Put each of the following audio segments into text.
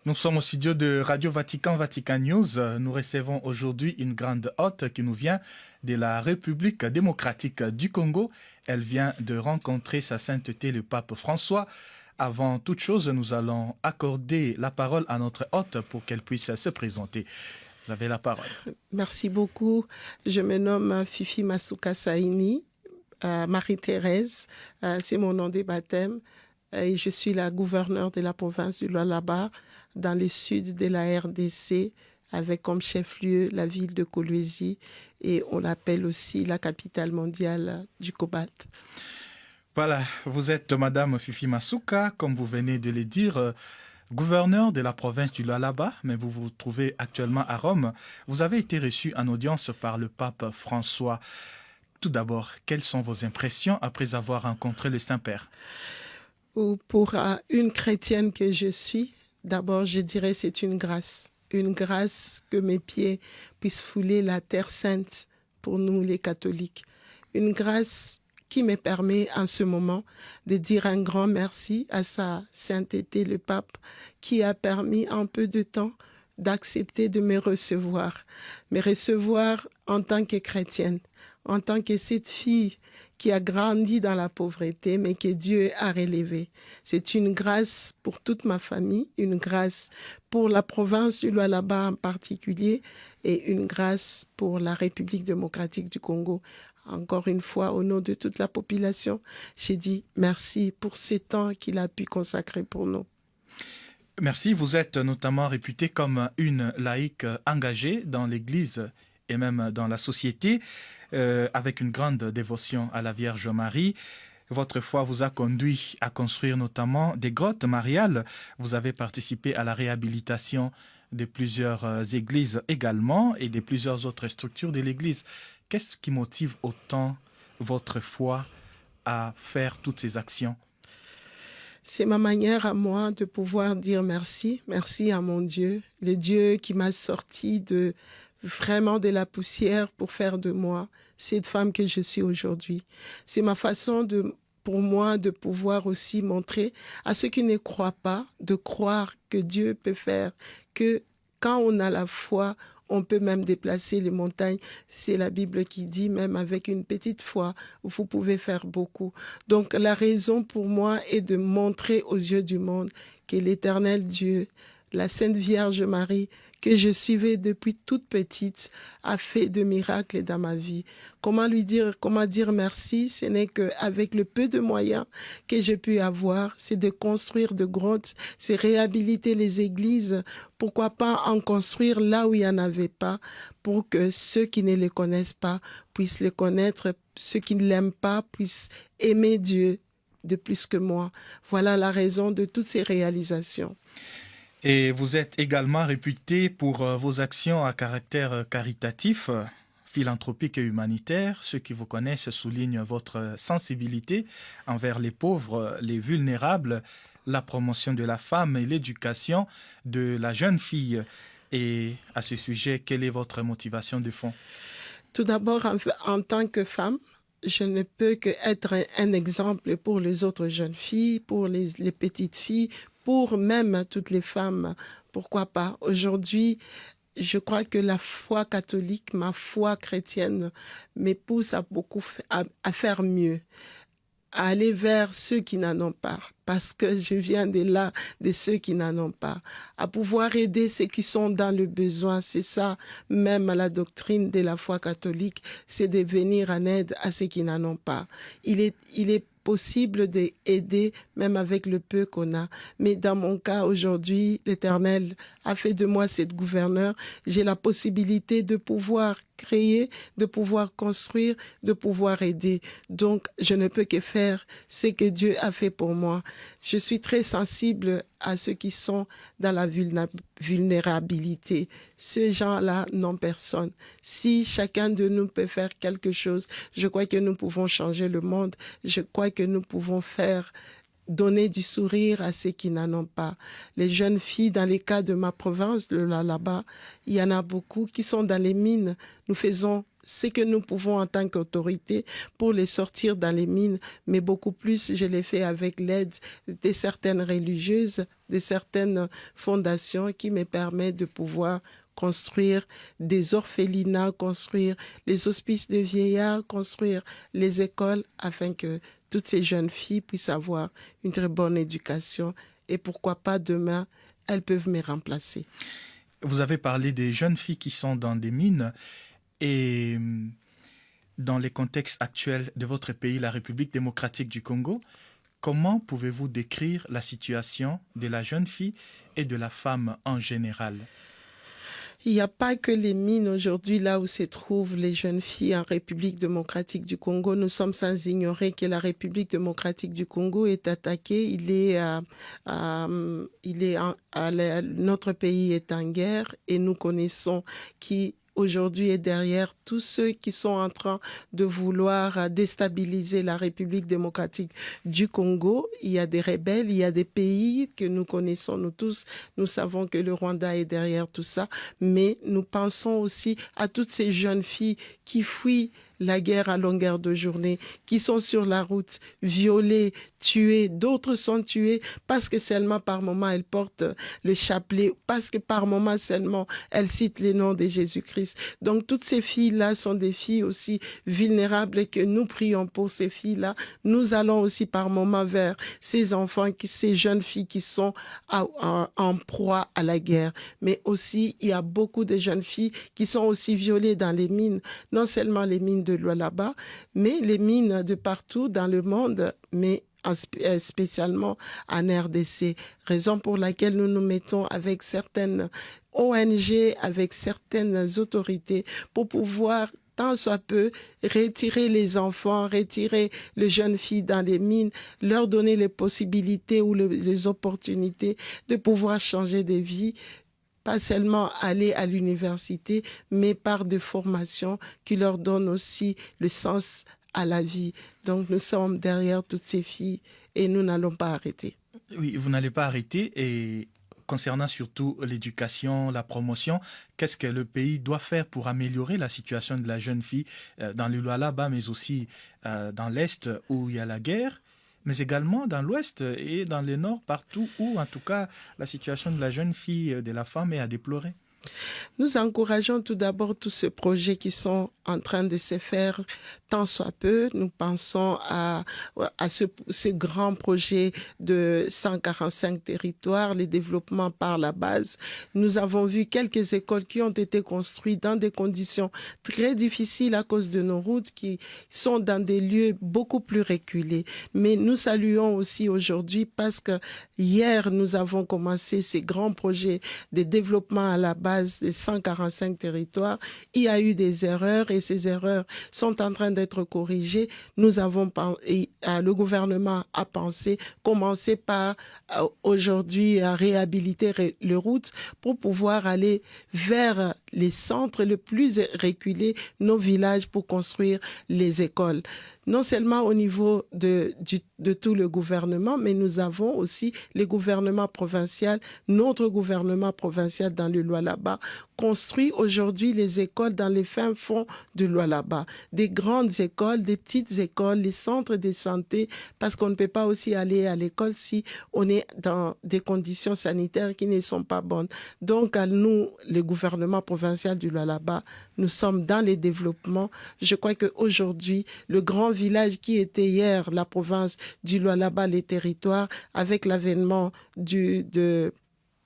Nous sommes au studio de Radio Vatican, Vatican News. Nous recevons aujourd'hui une grande hôte qui nous vient de la République démocratique du Congo. Elle vient de rencontrer sa sainteté le pape François. Avant toute chose, nous allons accorder la parole à notre hôte pour qu'elle puisse se présenter. Vous avez la parole. Merci beaucoup. Je me nomme Fifi Masuka Saini, Marie-Thérèse. C'est mon nom de baptême. Et je suis la gouverneure de la province du Lualaba, dans le sud de la RDC, avec comme chef-lieu la ville de Kolwezi. Et on l'appelle aussi la capitale mondiale du cobalt. Voilà, vous êtes Madame Fifi Masuka, comme vous venez de le dire, gouverneur de la province du Lualaba, mais vous vous trouvez actuellement à Rome. Vous avez été reçu en audience par le pape François. Tout d'abord, quelles sont vos impressions après avoir rencontré le Saint-Père ? Pour une chrétienne que je suis, d'abord je dirais c'est une grâce que mes pieds puissent fouler la terre sainte pour nous les catholiques. Une grâce qui me permet en ce moment de dire un grand merci à sa sainteté le pape qui a permis en peu de temps d'accepter de me recevoir en tant que chrétienne, en tant que cette fille qui a grandi dans la pauvreté, mais que Dieu a relevée. C'est une grâce pour toute ma famille, une grâce pour la province du Lualaba en particulier, et une grâce pour la République démocratique du Congo. Encore une fois, au nom de toute la population, j'ai dit merci pour ces temps qu'il a pu consacrer pour nous. Merci, vous êtes notamment réputée comme une laïque engagée dans l'Église et même dans la société, avec une grande dévotion à la Vierge Marie. Votre foi vous a conduit à construire notamment des grottes mariales. Vous avez participé à la réhabilitation de plusieurs églises également et de plusieurs autres structures de l'Église. Qu'est-ce qui motive autant votre foi à faire toutes ces actions ? C'est ma manière à moi de pouvoir dire merci. Merci à mon Dieu, le Dieu qui m'a sorti vraiment de la poussière pour faire de moi cette femme que je suis aujourd'hui. C'est ma façon pour moi de pouvoir aussi montrer à ceux qui ne croient pas, de croire que Dieu peut faire, que quand on a la foi, on peut même déplacer les montagnes. C'est la Bible qui dit, même avec une petite foi, vous pouvez faire beaucoup. Donc la raison pour moi est de montrer aux yeux du monde que l'Éternel Dieu, la Sainte Vierge Marie, que je suivais depuis toute petite, a fait de miracles dans ma vie. Comment dire merci? Ce n'est qu'avec le peu de moyens que j'ai pu avoir, c'est de construire de grottes, c'est réhabiliter les églises. Pourquoi pas en construire là où il n'y en avait pas, pour que ceux qui ne les connaissent pas puissent le connaître, ceux qui ne l'aiment pas puissent aimer Dieu de plus que moi. Voilà la raison de toutes ces réalisations. Et vous êtes également réputé pour vos actions à caractère caritatif, philanthropique et humanitaire. Ceux qui vous connaissent soulignent votre sensibilité envers les pauvres, les vulnérables, la promotion de la femme et l'éducation de la jeune fille. Et à ce sujet, quelle est votre motivation de fond ? Tout d'abord, en tant que femme, je ne peux qu'être un exemple pour les autres jeunes filles, pour les petites filles, pour même toutes les femmes. Pourquoi pas? Aujourd'hui, je crois que la foi catholique, ma foi chrétienne, me pousse à faire mieux, à aller vers ceux qui n'en ont pas, parce que je viens de ceux qui n'en ont pas, à pouvoir aider ceux qui sont dans le besoin. C'est ça, même la doctrine de la foi catholique, c'est de venir en aide à ceux qui n'en ont pas. Il est possible d'aider même avec le peu qu'on a. Mais dans mon cas, aujourd'hui, l'Éternel a fait de moi cette gouverneure. J'ai la possibilité de pouvoir créer, de pouvoir construire, de pouvoir aider. Donc, je ne peux que faire ce que Dieu a fait pour moi. Je suis très sensible à ceux qui sont dans la vulnérabilité. Ces gens-là n'ont personne. Si chacun de nous peut faire quelque chose, je crois que nous pouvons changer le monde. Je crois que nous pouvons donner du sourire à ceux qui n'en ont pas. Les jeunes filles, dans les cas de ma province, là-bas, il y en a beaucoup qui sont dans les mines. Nous faisons ce que nous pouvons en tant qu'autorité pour les sortir dans les mines, mais beaucoup plus, je l'ai fait avec l'aide de certaines religieuses, de certaines fondations qui me permettent de pouvoir construire des orphelinats, construire les hospices de vieillards, construire les écoles afin que toutes ces jeunes filles puissent avoir une très bonne éducation et pourquoi pas demain, elles peuvent me remplacer. Vous avez parlé des jeunes filles qui sont dans des mines et dans les contextes actuels de votre pays, la République démocratique du Congo, comment pouvez-vous décrire la situation de la jeune fille et de la femme en général? Il n'y a pas que les mines aujourd'hui, là où se trouvent les jeunes filles en République démocratique du Congo. Nous sommes sans ignorer que la République démocratique du Congo est attaquée. Notre pays est en guerre et nous connaissons qui aujourd'hui est derrière tous ceux qui sont en train de vouloir déstabiliser la République démocratique du Congo. Il y a des rebelles, il y a des pays que nous connaissons, nous tous. Nous savons que le Rwanda est derrière tout ça, mais nous pensons aussi à toutes ces jeunes filles qui fuient la guerre à longueur de journée, qui sont sur la route, violées, tuées. D'autres sont tuées parce que seulement par moment elles portent le chapelet, parce que par moment seulement elles citent les noms de Jésus-Christ. Donc toutes ces filles-là sont des filles aussi vulnérables et que nous prions pour ces filles-là. Nous allons aussi par moment vers ces enfants, ces jeunes filles qui sont en proie à la guerre. Mais aussi, il y a beaucoup de jeunes filles qui sont aussi violées dans les mines, non seulement les mines de Lualaba, mais les mines de partout dans le monde, mais spécialement en RDC. Raison pour laquelle nous nous mettons avec certaines ONG, avec certaines autorités pour pouvoir tant soit peu, retirer les enfants, retirer les jeunes filles dans les mines, leur donner les possibilités ou les opportunités de pouvoir changer de vie, pas seulement aller à l'université, mais par des formations qui leur donnent aussi le sens à la vie. Donc nous sommes derrière toutes ces filles et nous n'allons pas arrêter. Oui, vous n'allez pas arrêter et concernant surtout l'éducation, la promotion, qu'est-ce que le pays doit faire pour améliorer la situation de la jeune fille dans le Lualaba, mais aussi dans l'Est où il y a la guerre, mais également dans l'Ouest et dans le Nord, partout où, en tout cas, la situation de la jeune fille, de la femme est à déplorer? Nous encourageons tout d'abord tous ces projets qui sont en train de se faire tant soit peu. Nous pensons à ce grand projet de 145 territoires, les développements par la base. Nous avons vu quelques écoles qui ont été construites dans des conditions très difficiles à cause de nos routes qui sont dans des lieux beaucoup plus reculés. Mais nous saluons aussi aujourd'hui parce que hier, nous avons commencé ce grand projet de développement à la base des 145 territoires. Il y a eu des erreurs et ces erreurs sont en train d'être corrigées. Nous avons, le gouvernement a pensé commencer par aujourd'hui à réhabiliter les routes pour pouvoir aller vers les centres les plus reculés, nos villages, pour construire les écoles. Non seulement au niveau de tout le gouvernement, mais nous avons aussi les gouvernements provinciaux, notre gouvernement provincial dans le Lualaba, construit aujourd'hui les écoles dans les fins fonds de Lualaba. Des grandes écoles, des petites écoles, les centres de santé, parce qu'on ne peut pas aussi aller à l'école si on est dans des conditions sanitaires qui ne sont pas bonnes. Donc, à nous, le gouvernement provincial du Lualaba, nous sommes dans les développements. Je crois qu'aujourd'hui, le grand village qui était hier la province du Lualaba, les territoires, avec l'avènement de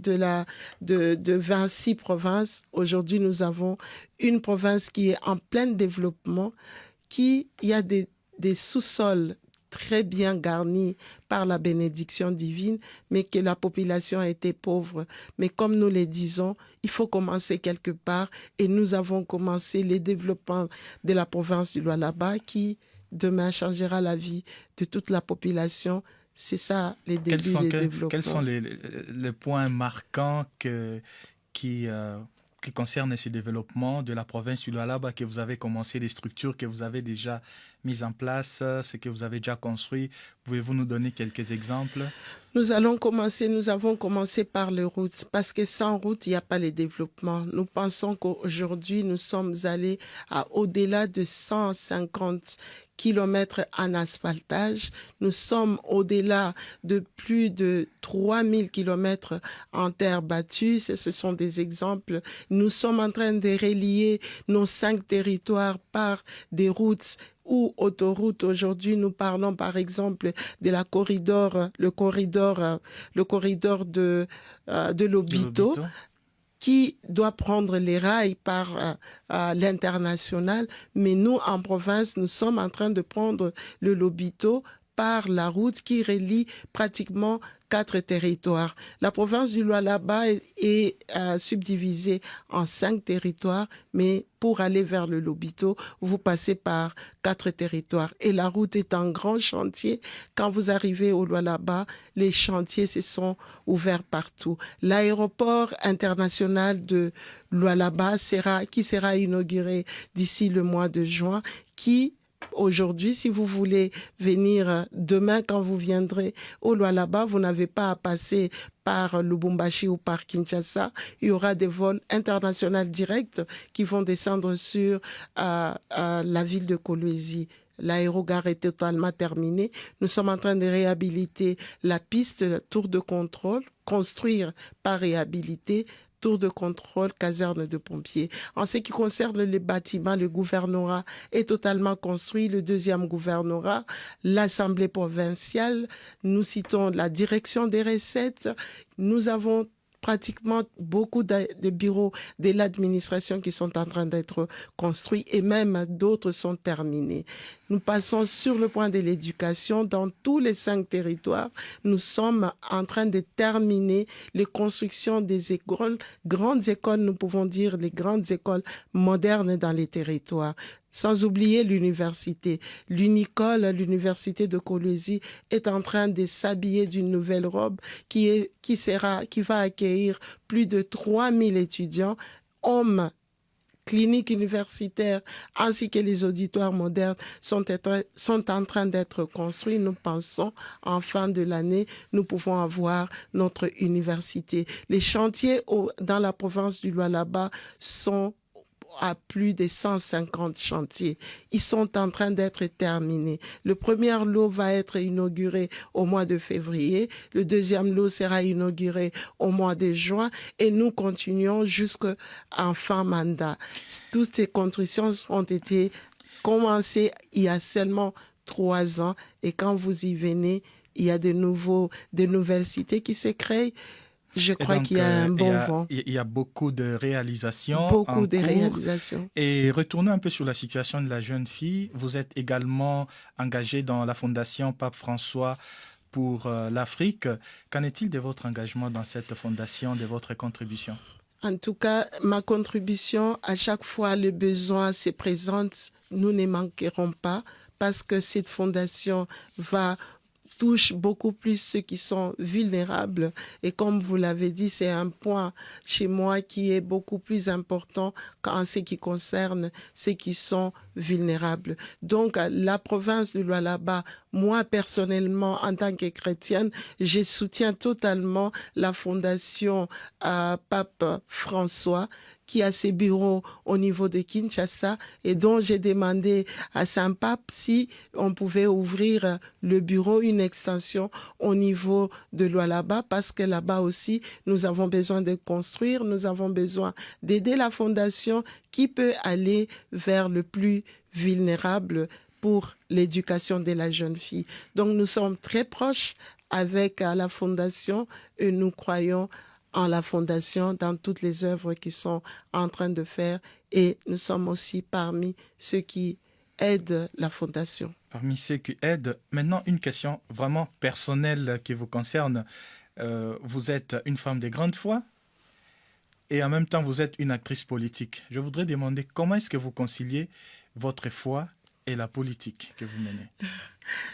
26 provinces. Aujourd'hui, nous avons une province qui est en plein développement, il y a des sous-sols très bien garnis par la bénédiction divine, mais que la population a été pauvre. Mais comme nous le disons, il faut commencer quelque part et nous avons commencé les développements de la province du Lualaba qui, demain, changera la vie de toute la population. C'est ça, les débuts des développements. Quels sont les points marquants qui concernent ce développement de la province du Lualaba que vous avez commencé, les structures que vous avez déjà mis en place, ce que vous avez déjà construit. Pouvez-vous nous donner quelques exemples? Nous avons commencé par les routes, parce que sans route, il n'y a pas le développement. Nous pensons qu'aujourd'hui, nous sommes allés à au-delà de 150 kilomètres en asphaltage. Nous sommes au-delà de plus de 3000 kilomètres en terre battue. Ce sont des exemples. Nous sommes en train de relier nos 5 territoires par des routes ou autoroutes. Aujourd'hui, nous parlons par exemple de le corridor de De Lobito, Lobito? qui doit prendre les rails par l'international. Mais nous, en province, nous sommes en train de prendre le Lobito par la route qui relie pratiquement 4 territoires. La province du Lualaba est subdivisée en 5 territoires, mais pour aller vers le Lobito, vous passez par 4 territoires. Et la route est un grand chantier. Quand vous arrivez au Lualaba, les chantiers se sont ouverts partout. L'aéroport international de Lualaba qui sera inauguré d'ici le mois de juin, qui aujourd'hui, si vous voulez venir demain, quand vous viendrez au Lualaba, vous n'avez pas à passer par Lubumbashi ou par Kinshasa. Il y aura des vols internationaux directs qui vont descendre sur la ville de Kolwezi. L'aérogare est totalement terminée. Nous sommes en train de réhabiliter la piste, la tour de contrôle, construire par réhabiliter, tour de contrôle, caserne de pompiers. En ce qui concerne les bâtiments, le gouvernorat est totalement construit. Le deuxième gouvernorat, l'Assemblée provinciale, nous citons la direction des recettes. Nous avons pratiquement beaucoup de bureaux de l'administration qui sont en train d'être construits et même d'autres sont terminés. Nous passons sur le point de l'éducation. Dans tous les 5 territoires, nous sommes en train de terminer les constructions des écoles, grandes écoles, nous pouvons dire les grandes écoles modernes dans les territoires. Sans oublier l'université. L'université de Kolwezi est en train de s'habiller d'une nouvelle robe qui va accueillir plus de 3000 étudiants, hommes, cliniques universitaires ainsi que les auditoires modernes sont en train d'être construits. Nous pensons en fin de l'année, nous pouvons avoir notre université. Les chantiers dans la province du Lualaba sont à plus de 150 chantiers. Ils sont en train d'être terminés. Le premier lot va être inauguré au mois de février. Le deuxième lot sera inauguré au mois de juin et nous continuons jusqu'en fin mandat. Toutes ces constructions ont été commencées il y a seulement 3 ans et quand vous y venez, il y a de nouvelles cités qui se créent. Je crois qu'il y a un bon vent. Il y a beaucoup de réalisations Beaucoup en de cours. réalisations. Et retournons un peu sur la situation de la jeune fille. Vous êtes également engagé dans la Fondation Pape François pour l'Afrique. Qu'en est-il de votre engagement dans cette fondation, de votre contribution? En tout cas, ma contribution, à chaque fois le besoin se présente, nous ne manquerons pas parce que cette fondation touche beaucoup plus ceux qui sont vulnérables. Et comme vous l'avez dit, c'est un point chez moi qui est beaucoup plus important qu'en ce qui concerne ceux qui sont vulnérables. Donc, la province du Lualaba, moi personnellement, en tant que chrétienne, je soutiens totalement la fondation Pape François qui a ses bureaux au niveau de Kinshasa et dont j'ai demandé à Saint-Pape si on pouvait ouvrir le bureau, une extension au niveau de Lualaba parce que là-bas aussi, nous avons besoin de construire, nous avons besoin d'aider la fondation qui peut aller vers le plus vulnérable pour l'éducation de la jeune fille. Donc nous sommes très proches avec la fondation et nous croyons en la fondation, dans toutes les œuvres qu'ils sont en train de faire et nous sommes aussi parmi ceux qui aident la fondation. Parmi ceux qui aident, maintenant une question vraiment personnelle qui vous concerne. Vous êtes une femme de grande foi et en même temps vous êtes une actrice politique. Je voudrais demander comment est-ce que vous conciliez votre foi et la politique que vous menez?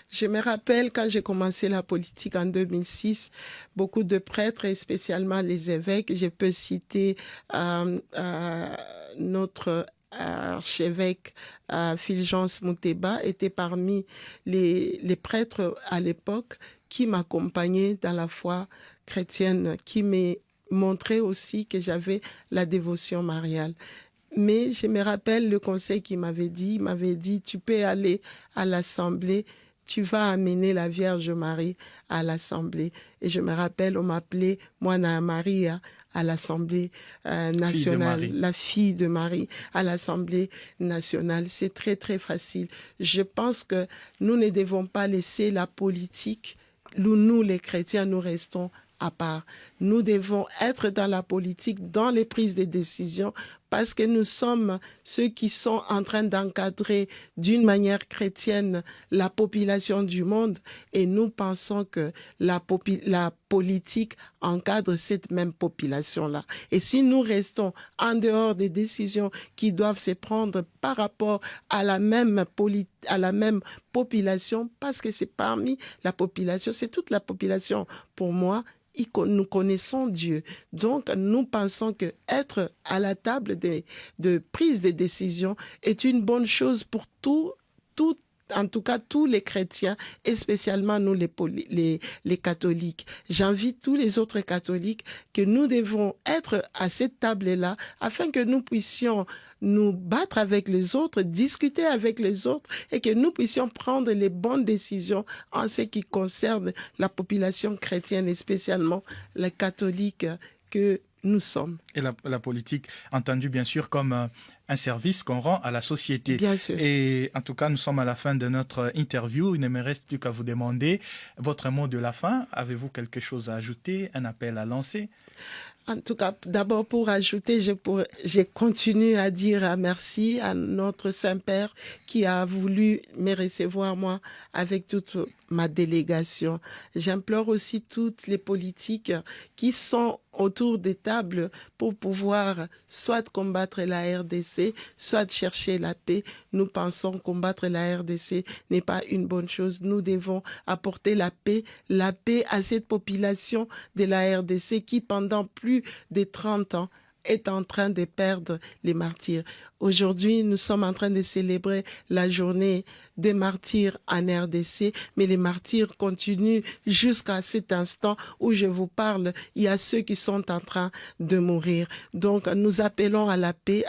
Je me rappelle quand j'ai commencé la politique en 2006, beaucoup de prêtres et spécialement les évêques, je peux citer notre archevêque Fulgence Muteba était parmi les prêtres à l'époque qui m'accompagnaient dans la foi chrétienne, qui m'a montré aussi que j'avais la dévotion mariale. Mais je me rappelle le conseil qu'il m'avait dit. Il m'avait dit, tu peux aller à l'assemblée, tu vas amener la Vierge Marie à l'assemblée. Et je me rappelle, on m'appelait Moana Maria à l'Assemblée nationale, la fille de Marie à l'Assemblée nationale. C'est très, très facile. Je pense que nous ne devons pas laisser la politique, nous les chrétiens, nous restons à part. Nous devons être dans la politique, dans les prises de décisions, parce que nous sommes ceux qui sont en train d'encadrer d'une manière chrétienne la population du monde, et nous pensons que la politique encadre cette même population-là. Et si nous restons en dehors des décisions qui doivent se prendre par rapport à la même population, parce que c'est parmi la population, c'est toute la population pour moi, nous connaissons Dieu. Donc, nous pensons que être à la table de prise de décision est une bonne chose pour en tout cas tous les chrétiens, et spécialement nous les catholiques. J'invite tous les autres catholiques que nous devons être à cette table-là afin que nous puissions nous battre avec les autres, discuter avec les autres et que nous puissions prendre les bonnes décisions en ce qui concerne la population chrétienne et spécialement les catholiques que nous sommes. Et la politique, entendue bien sûr comme un service qu'on rend à la société. Bien sûr. Et en tout cas, nous sommes à la fin de notre interview. Il ne me reste plus qu'à vous demander votre mot de la fin. Avez-vous quelque chose à ajouter, un appel à lancer? En tout cas, d'abord pour ajouter, je continue à dire merci à notre Saint-Père qui a voulu me recevoir moi avec toute ma délégation. J'implore aussi toutes les politiques qui sont autour des tables pour pouvoir soit combattre la RDC, soit chercher la paix. Nous pensons combattre la RDC n'est pas une bonne chose. Nous devons apporter la paix à cette population de la RDC qui, pendant plus de 30 ans, est en train de perdre les martyrs. Aujourd'hui, nous sommes en train de célébrer la journée des martyrs en RDC, mais les martyrs continuent jusqu'à cet instant où je vous parle. Il y a ceux qui sont en train de mourir. Donc, nous appelons à la paix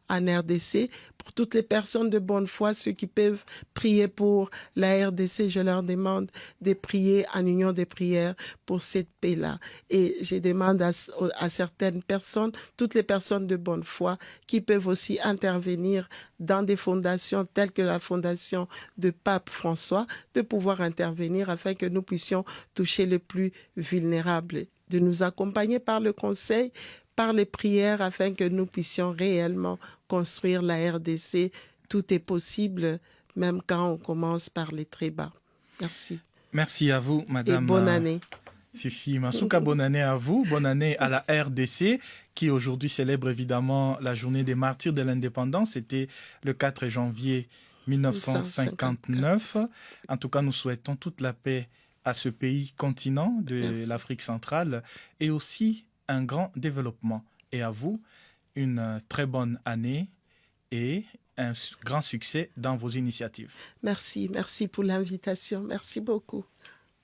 en RDC. Pour toutes les personnes de bonne foi, ceux qui peuvent prier pour la RDC, je leur demande de prier en union de prière pour cette paix-là. Et je demande à certaines personnes, toutes les personnes de bonne foi, qui peuvent aussi intervenir dans des fondations telles que la fondation de Pape François, de pouvoir intervenir afin que nous puissions toucher les plus vulnérables, de nous accompagner par le conseil, par les prières, afin que nous puissions réellement construire la RDC. Tout est possible, même quand on commence par les très bas. Merci. Merci à vous, Madame. Et bonne année. Fifi Masuka, bonne année à vous, bonne année à la RDC qui aujourd'hui célèbre évidemment la journée des martyrs de l'indépendance. C'était le 4 janvier 1959. En tout cas, nous souhaitons toute la paix à ce pays continent de l'Afrique centrale et aussi un grand développement. Et à vous, une très bonne année et un grand succès dans vos initiatives. Merci pour l'invitation. Merci beaucoup.